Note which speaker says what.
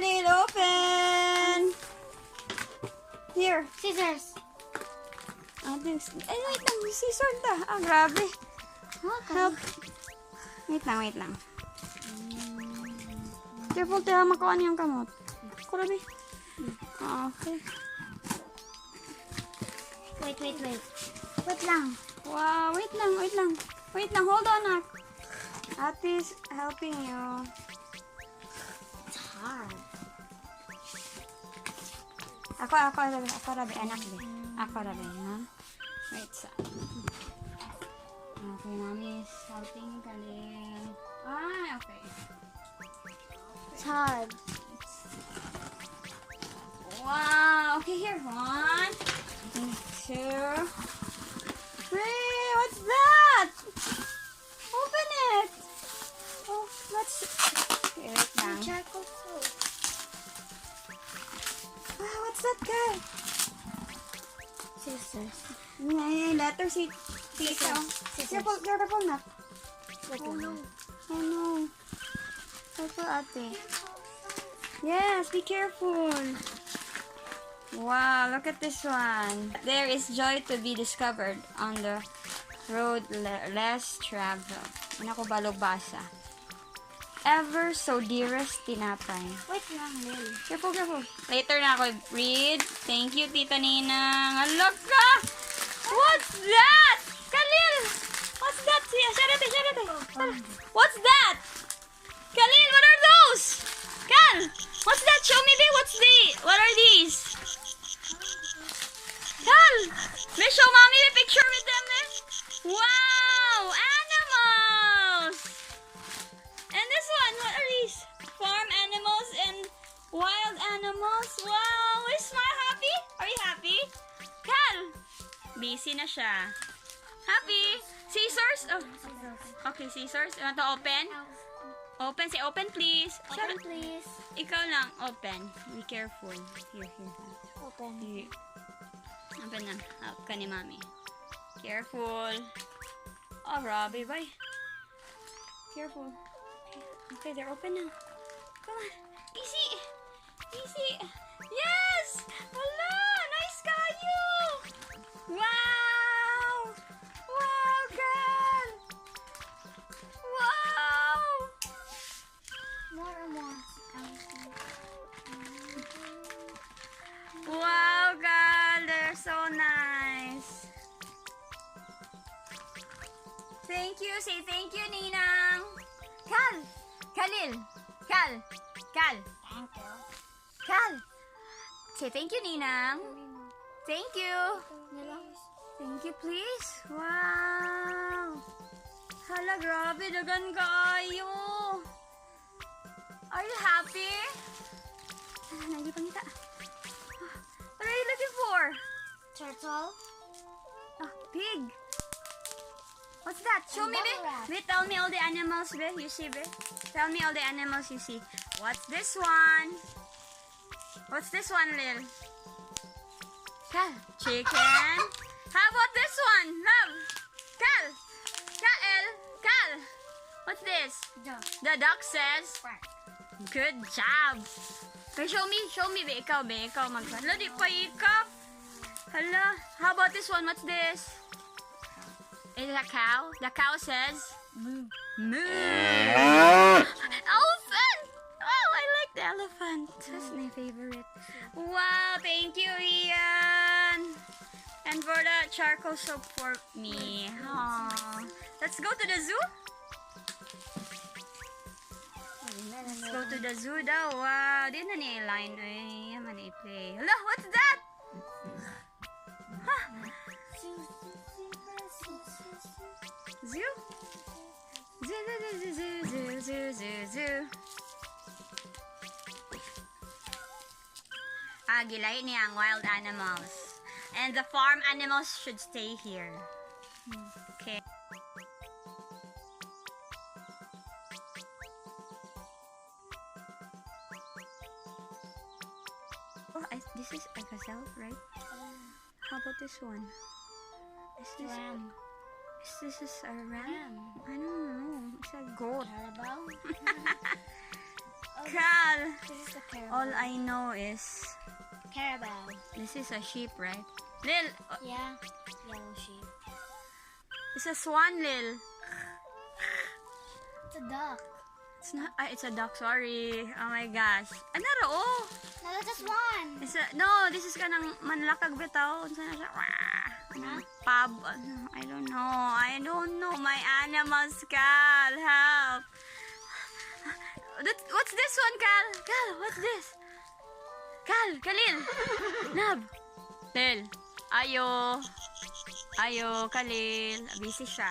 Speaker 1: Kalil, open! Here.
Speaker 2: Scissors.
Speaker 1: Wait lang. Scissors ta. Grabe. Help. Wait lang. Careful, tayo makuha niyang kamot. Grabe. Okay.
Speaker 2: Wait lang.
Speaker 1: Wow, wait lang. Hold on, Nak. Ate's helping you.
Speaker 2: It's hard.
Speaker 1: Ako rabi, anak be. Ako rabi, ha? Wait, sa. Okay, mommy is helping Kalil. Okay.
Speaker 2: It's hard.
Speaker 1: Wow, okay, here. 1, 2. Hey, what's that? Open it. Oh, let's see. Okay, wait lang.
Speaker 2: Charcoal soap.
Speaker 1: What's that guy?
Speaker 2: Scissors.
Speaker 1: Letter C. Tita. Careful, Nak.
Speaker 2: Oh no.
Speaker 1: Oh no. Careful, ate. Yes, be careful. Wow, look at this one. There is joy to be discovered on the road less travel. Ano ko balog-basa. Ever so dearest tinapay.
Speaker 2: Wait lang, Lil.
Speaker 1: Careful. Later na ako read. Thank you, Tita Ninang. Look ka! What's that? Kalil! What's that? Shut it. What's that? Kalil, what are those? Kal! What's that? Show me, babe. What are these? Kal! May show mommy a picture with them, eh? Wow! Animals! And this one, what are these? Farm animals and wild animals. Wow! Is Smile happy? Are you happy? Kal! Busy na siya. Happy? Scissors? Oh. Okay, scissors. You want to open? Open. Say open, please.
Speaker 2: Open, please.
Speaker 1: Ikaw lang. Open. Be careful. Here.
Speaker 2: Open.
Speaker 1: Here. Open na. Help ka ni Mami. Careful. Oh, Robbie, bye. Careful. Okay, they're open now. Come on. Easy. Yes! Hala! Nice kayo! Wow! Wow, girl! Wow!
Speaker 2: More.
Speaker 1: Wow, girl! They're so nice. Thank you. Say thank you, Ninang. Kalil. Kal.
Speaker 2: Thank you.
Speaker 1: Kal. Say thank you, Ninang. Thank you. Thank you, please. Wow. Hala, grabe. Dagan kayo. Are you happy? Hindi pangita. What are you looking for?
Speaker 2: Turtle.
Speaker 1: Pig. What's that? Show me,
Speaker 2: bubble wrap.
Speaker 1: Be. Tell me all the animals, Be. You see, Be. Tell me all the animals you see. What's this one? What's this one, Lil? Kal. Chicken. How about this one? Love. Kal. Kal. What's this?
Speaker 2: Duck.
Speaker 1: The duck says.
Speaker 2: Quack.
Speaker 1: Good job. Okay, show me, Be. Ikaw, Be. Ikaw Hala, di pa ikaw. Hala. How about this one? What's this? Is it a cow? The cow says. Moo. Elephant! Oh, I like the elephant. That's my favorite. Wow, thank you, Ian. And for the charcoal soap for me. Aww. Let's go to the zoo. Let's go to the zoo daw. Wow, di na ni-line. Ay, yaman i-play. Hala, what's that? Huh? Zoo? Zoo. Gilay niya ang wild animals. And the farm animals should stay here. Okay. Oh, this is a gazelle, right? How about this one?
Speaker 2: Ram.
Speaker 1: This is a ram? I don't know. It's a goat.
Speaker 2: Carabao.
Speaker 1: Cal.
Speaker 2: This is the
Speaker 1: All
Speaker 2: carabao.
Speaker 1: I know is
Speaker 2: Carabao.
Speaker 1: this is a sheep, right? Lil,
Speaker 2: Yeah. Yellow sheep.
Speaker 1: it's a swan, Lil.
Speaker 2: It's a duck.
Speaker 1: It's not. It's a duck. Sorry. Oh my gosh. Another. Oh.
Speaker 2: No, that's just one.
Speaker 1: It's a, no, this is kanang manlakag bitaw. Unsa na siya? Wah! Kanang pub. Ano, I don't know. I don't know. My animals, Cal. Help. What's this one, Cal? Cal, what's this? Cal, Kalil. Love. Lil. Ayo. Ayo, Kalil. Busy siya.